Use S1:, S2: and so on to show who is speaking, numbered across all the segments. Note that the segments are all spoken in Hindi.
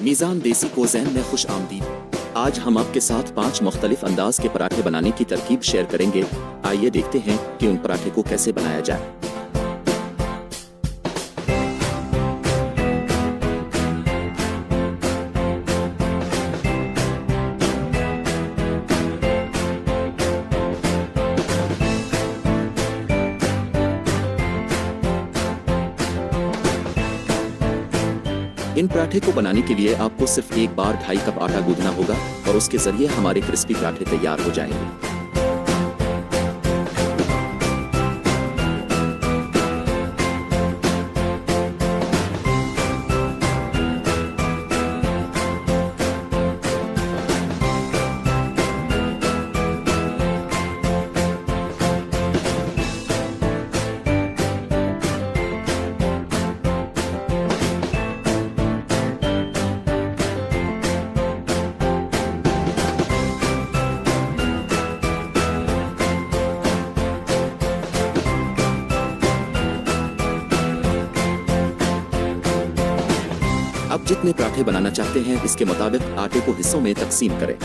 S1: मीज़ान देसी कुज़ीन में खुश आमदीद। आज हम आपके साथ 5 मुख्तलिफ अंदाज के पराठे बनाने की तरकीब शेयर करेंगे। आइए देखते हैं कि उन पराठे को कैसे बनाया जाए। इन पराठे को बनाने के लिए आपको सिर्फ एक बार 2.5 कप आटा गूंदना होगा और उसके जरिए हमारे क्रिस्पी पराठे तैयार हो जाएंगे। अब जितने पराठे बनाना चाहते हैं इसके मुताबिक आटे को हिस्सों में तकसीम करें।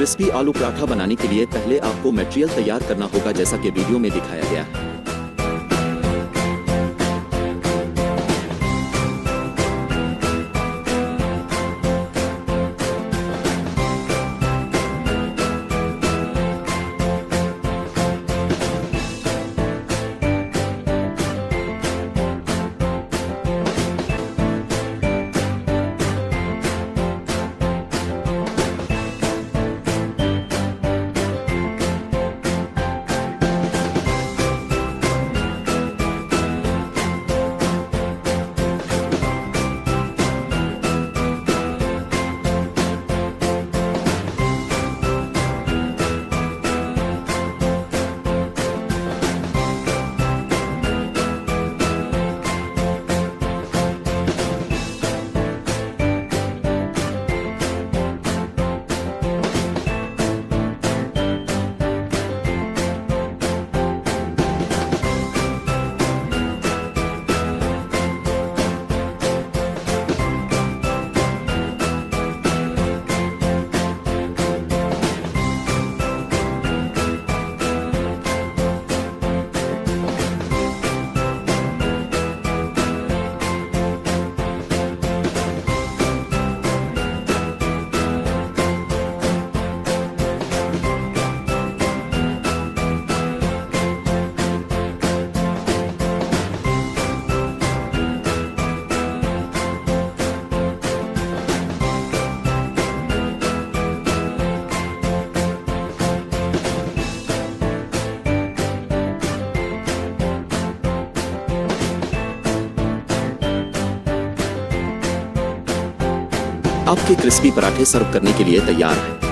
S1: क्रिस्पी आलू पराठा बनाने के लिए पहले आपको मटेरियल तैयार करना होगा जैसा कि वीडियो में दिखाया गया है। आपके क्रिस्पी पराठे सर्व करने के लिए तैयार हैं।